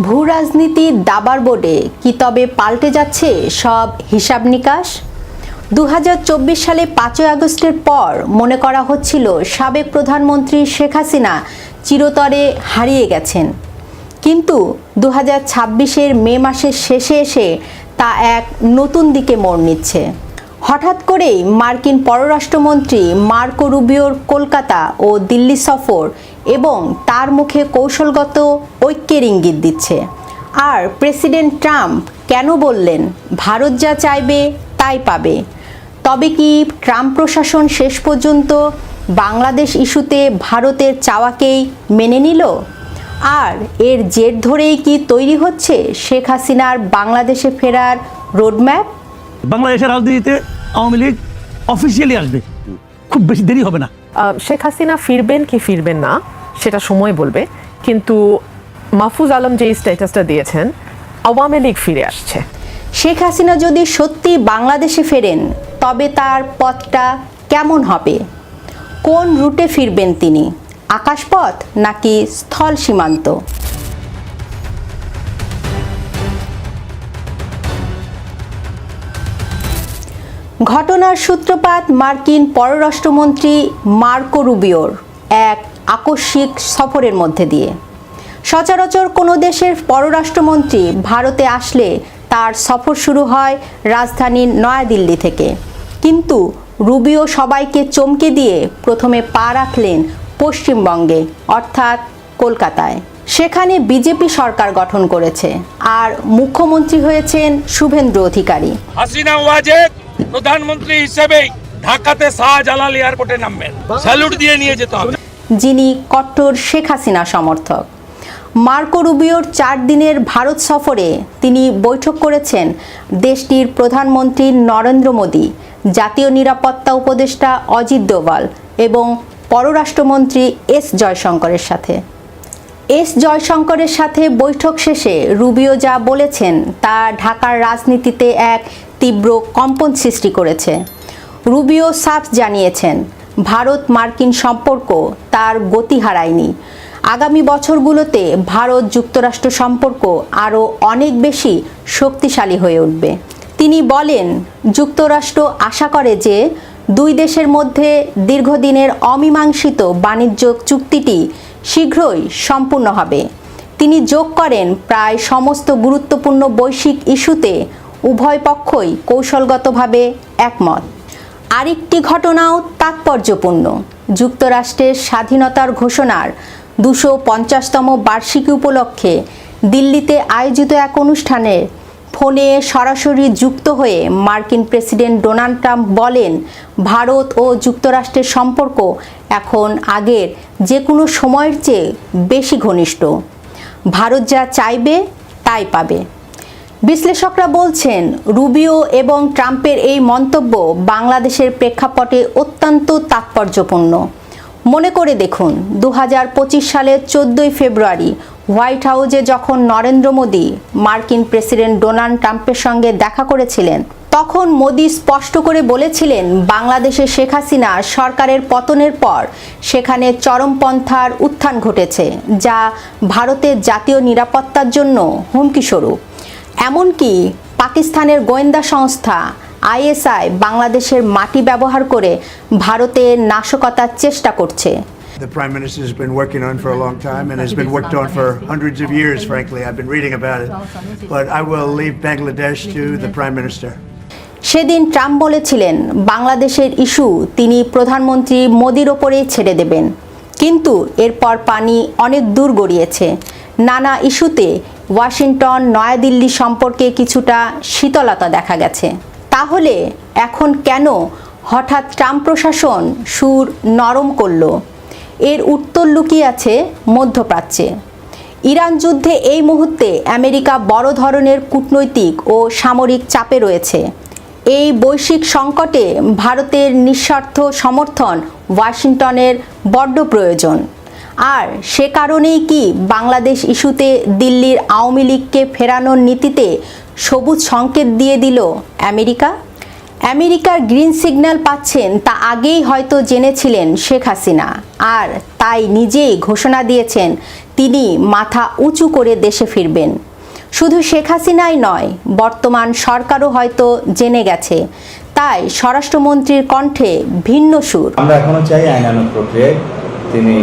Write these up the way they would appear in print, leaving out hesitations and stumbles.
ভূ রাজনীতির দাবার বোর্ডে কি তবে পাল্টে যাচ্ছে সব হিসাব নিকাশ? 2024 সালে 5ই আগস্টের পর মনে করা হচ্ছিল সাবেক প্রধানমন্ত্রী শেখ হাসিনা চিরতরে হারিয়ে গেছেন, কিন্তু 2026-এর মে মাসের শেষে এসে তা এক নতুন দিকে মোড় নিচ্ছে। হঠাৎ করেই মার্কিন পররাষ্ট্রমন্ত্রী মার্কো রুবিওর কলকাতা ও দিল্লি সফর এবং তার মুখে কৌশলগত ঐক্যের ইঙ্গিত দিচ্ছে। আর প্রেসিডেন্ট ট্রাম্প কেন বললেন ভারত যা চাইবে তাই পাবে? তবে কি ট্রাম্প প্রশাসন শেষ পর্যন্ত বাংলাদেশ ইস্যুতে ভারতের চাওয়াকেই মেনে নিল? আর এর জের ধরেই কি তৈরি হচ্ছে শেখ হাসিনার বাংলাদেশে ফেরার রোডম্যাপ? বাংলাদেশের রাজনীতিতে আওয়ামী লীগ অফিসিয়ালি আসবে, খুব বেশি দেরি হবে না। শেখ হাসিনা ফিরবেন কি ফিরবেন না সেটা সময় বলবে, কিন্তু মাহফুজ আলম যে স্ট্যাটাসটা দিয়েছেন আওয়ামী লীগ ফিরে আসছে। শেখ হাসিনা যদি সত্যি বাংলাদেশে ফেরেন তবে তার পথটা কেমন হবে? কোন রুটে ফিরবেন তিনি? আকাশপথ নাকি স্থল সীমান্ত? ঘটনার সূত্রপাত মার্কিন পররাষ্ট্রমন্ত্রী মার্কো রুবিওর এক আকস্মিক সফরের মধ্যে দিয়ে। সচরাচর কোনো দেশের পররাষ্ট্রমন্ত্রী ভারতে আসলে তার সফর শুরু হয় রাজধানী নয়াদিল্লি থেকে, কিন্তু রুবিও সবাইকে চমকে দিয়ে প্রথমে পা রাখলেন পশ্চিমবঙ্গে, অর্থাৎ কলকাতায়। সেখানে বিজেপি সরকার গঠন করেছে আর মুখ্যমন্ত্রী হয়েছেন শুভেন্দু অধিকারী। হাসিনা ওয়াজেদ প্রধানমন্ত্রী হিসেবে ঢাকাতে শাহজালাল এয়ারপোর্টে নামবেন, স্যালুট দিয়ে নিয়ে যেতে হবে। যিনি কট্টর শেখ হাসিনা সমর্থক। মার্কো রুবিওর 4 দিনের ভারত সফরে তিনি বৈঠক করেছেন দেশটির প্রধানমন্ত্রী নরেন্দ্র মোদী, জাতীয় নিরাপত্তা উপদেষ্টা অজিত ডোভাল এবং পররাষ্ট্রমন্ত্রী এস জয়শঙ্করের সাথে। এস জয়শঙ্করের সাথে বৈঠক শেষে রুবিও যা বলেছেন তা ঢাকার রাজনীতিতে এক তীব্র কম্পন সৃষ্টি করেছে। রুবিও সাফ জানিয়েছেন ভারত মার্কিন সম্পর্ক তার গতি হারায়নি। আগামী বছরগুলোতে ভারত যুক্তরাষ্ট্র সম্পর্ক আরও অনেক বেশি শক্তিশালী হয়ে উঠবে। তিনি বলেন যুক্তরাষ্ট্র আশা করে যে 2 দেশের মধ্যে দীর্ঘদিনের অমীমাংসিত বাণিজ্য চুক্তিটি শীঘ্রই সম্পূর্ণ হবে। তিনি যোগ করেন প্রায় সমস্ত গুরুত্বপূর্ণ বৈশ্বিক ইস্যুতে উভয় পক্ষই কৌশলগতভাবে একমত। আরেকটি ঘটনাও তাৎপর্যপূর্ণ। যুক্তরাষ্ট্রের স্বাধীনতার ঘোষণার 250তম বার্ষিকী উপলক্ষে দিল্লিতে আয়োজিত এক অনুষ্ঠানে ফোনে সরাসরি যুক্ত হয়ে মার্কিন প্রেসিডেন্ট ডোনাল্ড ট্রাম্প বলেন ভারত ও যুক্তরাষ্ট্রের সম্পর্ক এখন আগের যে কোনো সময়ের চেয়ে বেশি ঘনিষ্ঠ। ভারত যা চাইবে তাই পাবে। বিশ্লেষকরা বলছেন রুবিও এবং ট্রাম্পের এই মন্তব্য বাংলাদেশের প্রেক্ষাপটে অত্যন্ত তাৎপর্যপূর্ণ। মনে করে দেখুন 2025 সালের 14ই ফেব্রুয়ারি হোয়াইট হাউসে যখন নরেন্দ্র মোদী মার্কিন প্রেসিডেন্ট ডোনাল্ড ট্রাম্পের সঙ্গে দেখা করেছিলেন, তখন মোদী স্পষ্ট করে বলেছিলেন বাংলাদেশে শেখ হাসিনা সরকারের পতনের পর সেখানে চরমপন্থার উত্থান ঘটেছে, যা ভারতের জাতীয় নিরাপত্তার জন্য হুমকিস্বরূপ। এমনকি পাকিস্তানের গোয়েন্দা সংস্থা আইএসআই বাংলাদেশের মাটি ব্যবহার করে ভারতের নাশকতার চেষ্টা করছে। The Prime Minister has been working on for a long time and has been worked on for hundreds of years, frankly. I've been reading about it. But I will leave Bangladesh to the Prime Minister. সেদিন Trump বলেছিলেন বাংলাদেশের issue তিনি প্রধানমন্ত্রী মোদির ওপরেই ছেড়ে দেবেন, কিন্তু এরপর পানি অনেক দূর গড়িয়েছে। নানা ইস্যুতে ওয়াশিংটন নয়াদিল্লি সম্পর্কে কিছুটা শীতলতা দেখা গেছে। তাহলে এখন কেন হঠাৎ ট্রাম্প প্রশাসন সুর নরম করল? এর উত্তর লুকিয়ে আছে মধ্যপ্রাচ্যে। ইরান যুদ্ধে এই মুহূর্তে আমেরিকা বড় ধরনের কূটনৈতিক ও সামরিক চাপে রয়েছে। এই বৈশ্বিক সংকটে ভারতের নিঃস্বার্থ সমর্থন ওয়াশিংটনের বড্ড প্রয়োজন। আর সে কারণেই কি বাংলাদেশ ইস্যুতে দিল্লির আওয়ামী লীগকে ফেরানোর নীতিতে সবুজ সংকেত দিয়ে দিল আমেরিকা? আমেরিকার গ্রিন সিগন্যাল পাচ্ছেন তা আগেই হয়তো জেনেছিলেন শেখ হাসিনা, আর তাই নিজেই ঘোষণা দিয়েছেন তিনি মাথা উঁচু করে দেশে ফিরবেন। শুধু শেখ হাসিনাই নয়, বর্তমান সরকারও হয়তো জেনে গেছে, তাই স্বরাষ্ট্রমন্ত্রীর কণ্ঠে ভিন্ন সুর। আমরা এখনো চাই আইনানুগ প্রক্রিয়ায় তিনি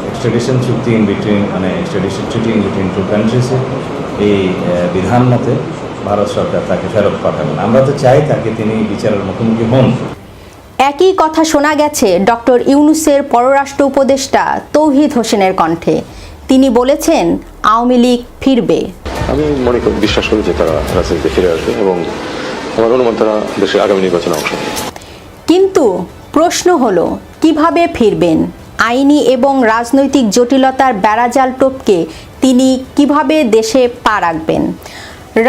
এক্সট্রাডিশন চুক্তি in between extradition treaty in between two কান্ট্রিজে এই বিধান মতে ভারত সরকার তাকে ফেরত পাঠাবেন। আমরা তো চাই তাকে তিনি বিচারের মুখোমুখি হন। একই কথা শোনা গেছে ডক্টর ইউনূসের পররাষ্ট্র উপদেষ্টা তৌহিদ হোসেনের কণ্ঠে। তিনি বলেছেন আওয়ামী লীগ ফিরবে। আমি বিশ্বাস করি যে তারা রাজনীতিতে ফিরে আসবে এবং আমার অনুমান তারা দেশের আগামী নির্বাচনে অংশ নেবে। কিন্তু প্রশ্ন হলো কিভাবে ফিরবেন? আইনি এবং রাজনৈতিক জটিলতার বেড়াজাল টপকে তিনি কিভাবে দেশে পা রাখবেন?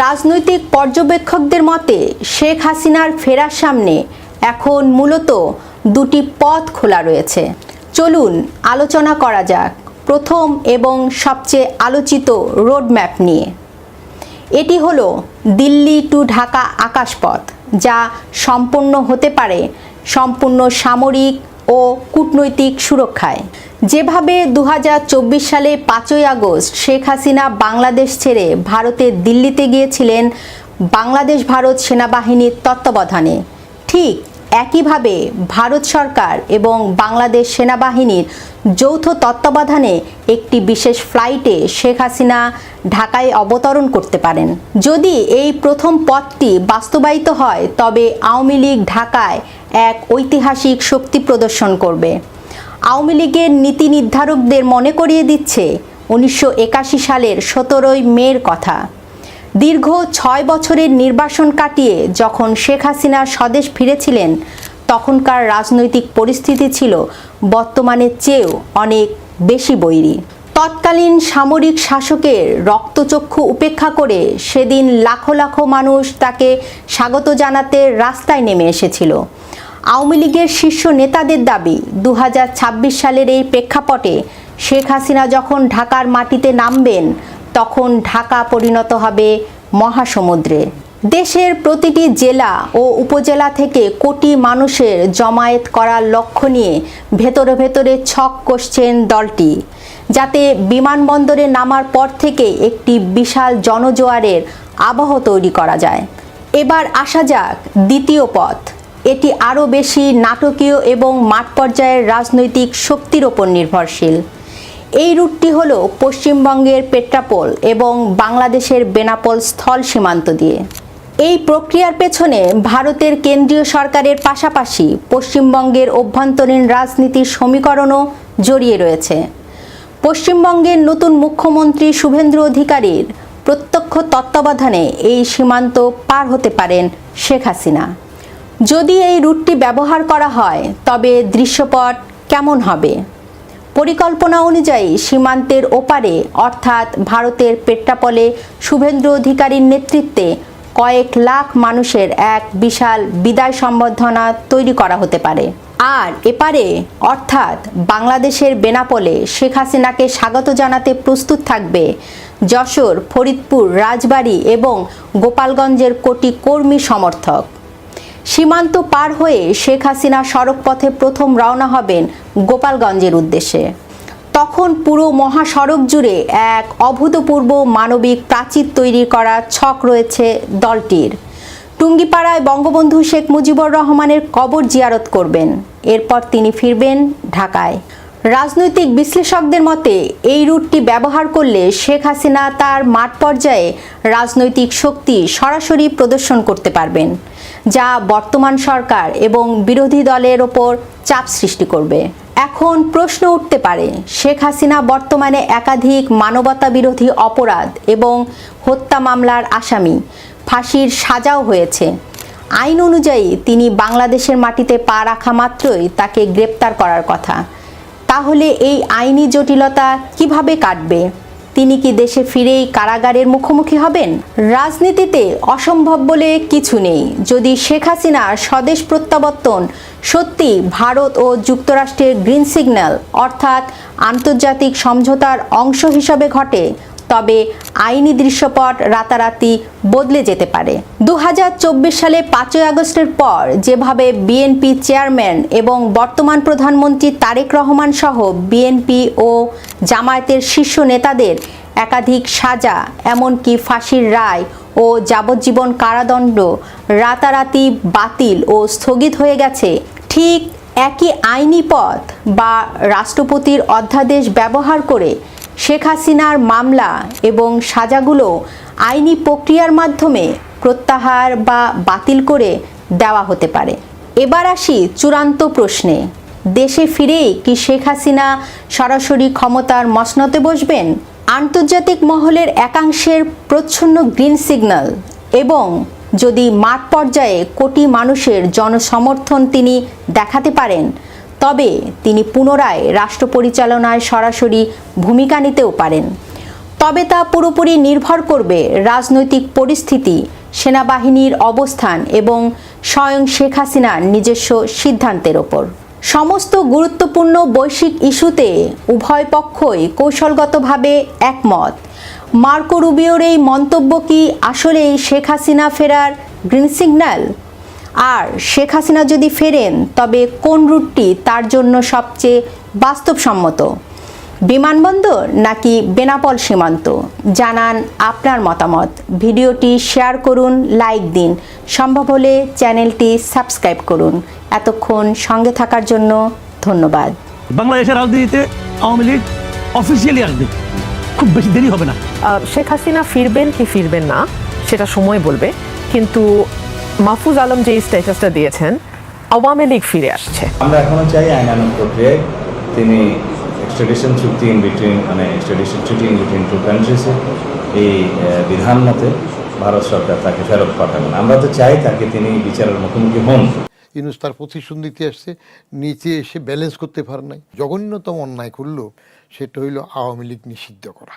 রাজনৈতিক পর্যবেক্ষকদের মতে শেখ হাসিনার ফেরার সামনে এখন মূলত দুটি পথ খোলা রয়েছে। চলুন আলোচনা করা যাক প্রথম এবং সবচেয়ে আলোচিত রোডম্যাপ নিয়ে। এটি হলো দিল্লি টু ঢাকা আকাশপথ, যা সম্পন্ন হতে পারে সম্পূর্ণ সামরিক ও কূটনৈতিক সুরক্ষায়। যেভাবে 2024 সালে 5ই আগস্ট শেখ হাসিনা বাংলাদেশ ছেড়ে ভারতের দিল্লিতে গিয়েছিলেন বাংলাদেশ ভারত সেনাবাহিনীর তত্ত্বাবধানে, ঠিক একইভাবে ভারত সরকার এবং বাংলাদেশ সেনাবাহিনীর যৌথ তত্ত্বাবধানে একটি বিশেষ ফ্লাইটে শেখ হাসিনা ঢাকায় অবতরণ করতে পারেন। যদি এই প্রথম পথটি বাস্তবায়িত হয়, তবে আওয়ামী লীগ ঢাকায় এক ঐতিহাসিক শক্তি প্রদর্শন করবে। আওয়ামী লীগের নীতি নির্ধারকদের মনে করিয়ে দিচ্ছে 1981 সালের 17ই মের কথা। দীর্ঘ 6 বছরের নির্বাসন কাটিয়ে যখন শেখ হাসিনা স্বদেশ ফিরেছিলেন, তখনকার রাজনৈতিক পরিস্থিতি ছিল বর্তমানের চেয়েও অনেক বেশি বৈরী। তৎকালীন সামরিক শাসকের রক্তচক্ষু উপেক্ষা করে সেদিন লাখো লাখো মানুষ তাকে স্বাগত জানাতে রাস্তায় নেমে এসেছিল। আওয়ামী লীগের শীর্ষ নেতাদের দাবি 2026 সালের এই প্রেক্ষাপটে শেখ হাসিনা যখন ঢাকার মাটিতে নামবেন, তখন ঢাকা পরিণত হবে মহাসমুদ্রে। দেশের প্রতিটি জেলা ও উপজেলা থেকে কোটি মানুষের জমায়েত করার লক্ষ্য নিয়ে ভেতরে ভেতরে ছক কষছেন দলটি, যাতে বিমানবন্দরে নামার পর থেকে একটি বিশাল জনজোয়ারের আবহ তৈরি করা যায়। এবার আসা যাক দ্বিতীয় পথ। এটি আরও বেশি নাটকীয় এবং মাঠ পর্যায়ের রাজনৈতিক শক্তির ওপর নির্ভরশীল। এই রুটটি হলো পশ্চিমবঙ্গের পেট্রাপোল এবং বাংলাদেশের বেনাপোল স্থল সীমান্ত দিয়ে। এই প্রক্রিয়ার পেছনে ভারতের কেন্দ্রীয় সরকারের পাশাপাশি পশ্চিমবঙ্গের অভ্যন্তরীণ রাজনীতির সমীকরণও জড়িয়ে রয়েছে। পশ্চিমবঙ্গের নতুন মুখ্যমন্ত্রী শুভেন্দু অধিকারীর প্রত্যক্ষ তত্ত্বাবধানে এই সীমান্ত পার হতে পারেন শেখ হাসিনা। যদি এই রুটটি ব্যবহার করা হয়, তবে দৃশ্যপট কেমন হবে? পরিকল্পনা অনুযায়ী সীমান্তের ওপারে অর্থাৎ ভারতের পেট্রাপলে শুভেন্দু অধিকারীর নেতৃত্বে কয়েক লাখ মানুষের এক বিশাল বিদায় সম্বর্ধনা তৈরি করা হতে পারে। আর এপারে অর্থাৎ বাংলাদেশের বেনাপোলে শেখ হাসিনাকে স্বাগত জানাতে প্রস্তুত থাকবে যশোর, ফরিদপুর, রাজবাড়ী এবং গোপালগঞ্জের কোটি কর্মী সমর্থক। সীমান্ত পার হয়ে শেখ হাসিনা সড়ক পথে প্রথম রওনা হবেন গোপালগঞ্জের উদ্দেশ্যে। তখন পুরো মহাসড়ক জুড়ে এক অভূতপূর্ব মানবিক প্রাচীর তৈরি করার ছক রয়েছে দলটির। টুঙ্গিপাড়ায় বঙ্গবন্ধু শেখ মুজিবুর রহমানের কবর জিয়ারত করবেন। এরপর তিনি ফিরবেন ঢাকায়। রাজনৈতিক বিশ্লেষকদের মতে এই রুটটি ব্যবহার করলে শেখ হাসিনা তার মাঠ পর্যায়ে রাজনৈতিক শক্তি সরাসরি প্রদর্শন করতে পারবেন, যা বর্তমান সরকার এবং বিরোধী দলের ওপর চাপ সৃষ্টি করবে। এখন প্রশ্ন উঠতে পারে, শেখ হাসিনা বর্তমানে একাধিক মানবতা বিরোধী অপরাধ এবং হত্যা মামলার আসামি, ফাঁসির সাজাও হয়েছে। আইন অনুযায়ী তিনি বাংলাদেশের মাটিতে পা রাখা মাত্রই তাকে গ্রেপ্তার করার কথা। তাহলে এই আইনি জটিলতা কিভাবে কাটবে? তিনি কি দেশে ফিরেই কারাগারের মুখোমুখি হবেন? রাজনীতিতে অসম্ভব বলে কিছু নেই। যদি শেখ হাসিনার স্বদেশ প্রত্যাবর্তন সত্যি ভারত ও যুক্তরাষ্ট্রের গ্রিন সিগন্যাল অর্থাৎ আন্তর্জাতিক সমঝোতার অংশ হিসাবে ঘটে, তবে আইনি দৃশ্যপট রাতারাতি বদলে যেতে পারে। 2024 সালে 5ই আগস্টের পর যেভাবে বিএনপি চেয়ারম্যান এবং বর্তমান প্রধানমন্ত্রী তারেক রহমান সহ বিএনপি ও জামায়াতের শীর্ষ নেতাদের একাধিক সাজা, এমনকি ফাঁসির রায় ও যাবজ্জীবন কারাদণ্ড রাতারাতি বাতিল ও স্থগিত হয়ে গেছে, ঠিক একই আইনি পথ বা রাষ্ট্রপতির অধ্যাদেশ ব্যবহার করে শেখ হাসিনার মামলা এবং সাজাগুলো আইনি প্রক্রিয়ার মাধ্যমে প্রত্যাহার বা বাতিল করে দেওয়া হতে পারে। এবার আসি চূড়ান্ত প্রশ্নে, দেশে ফিরেই কি শেখ হাসিনা সরাসরি ক্ষমতার মসনদে বসবেন? আন্তর্জাতিক মহলের একাংশের প্রচ্ছন্ন গ্রিন সিগন্যাল এবং যদি মাঠ পর্যায়ে কোটি মানুষের জনসমর্থন তিনি দেখাতে পারেন, তবে তিনি পুনরায় রাষ্ট্র পরিচালনায় সরাসরি ভূমিকা নিতেও পারেন। তবে তা পুরোপুরি নির্ভর করবে রাজনৈতিক পরিস্থিতি, সেনাবাহিনীর অবস্থান এবং স্বয়ং শেখ হাসিনার নিজস্ব সিদ্ধান্তের ওপর। সমস্ত গুরুত্বপূর্ণ বৈশ্বিক ইস্যুতে উভয় পক্ষই কৌশলগতভাবে একমত। মার্কো রুবিওর এই মন্তব্য কি আসলেই শেখ হাসিনা ফেরার গ্রিন সিগন্যাল? আর শেখ হাসিনা যদি ফেরেন, তবে কোন রুটটি তার জন্য সবচেয়ে বাস্তবসম্মত? বিমানবন্দর নাকি বেনাপোল সীমান্ত? জানান আপনার মতামত। ভিডিওটি শেয়ার করুন, লাইক দিন, সম্ভব হলে চ্যানেলটি সাবস্ক্রাইব করুন। এতক্ষণ সঙ্গে থাকার জন্য ধন্যবাদ। বাংলাদেশের রাজনীতিতে আওয়ামী লীগ অফিসিয়ালি আসবে, খুব বেশি দেরি হবে না। শেখ হাসিনা ফিরবেন কি ফিরবেন না সেটা সময় বলবে, কিন্তু মাহফুজ আলম যে স্ট্যাটাসটা দিয়েছেন, আওয়ামী লীগ ফিরে আসছে। আমরা এখনো চাই আইনানুগ প্রক্রিয়ায় তিনি এক্সট্রাডিশন চুক্তি extradition treaty in between two কান্ট্রিজে এই বিধান মতে ভারত সরকার তাকে ফেরত পাঠাবেন। আমরা তো চাই তাকে তিনি বিচারের মুখোমুখি হন। ইউনূস তার প্রতিদ্বন্দ্বিতা আসছে, নিচে এসে ব্যালেন্স করতে পারে নাই, জঘন্যতম অন্যায় করলো সেটা হইল আওয়ামী লীগ নিষিদ্ধ করা।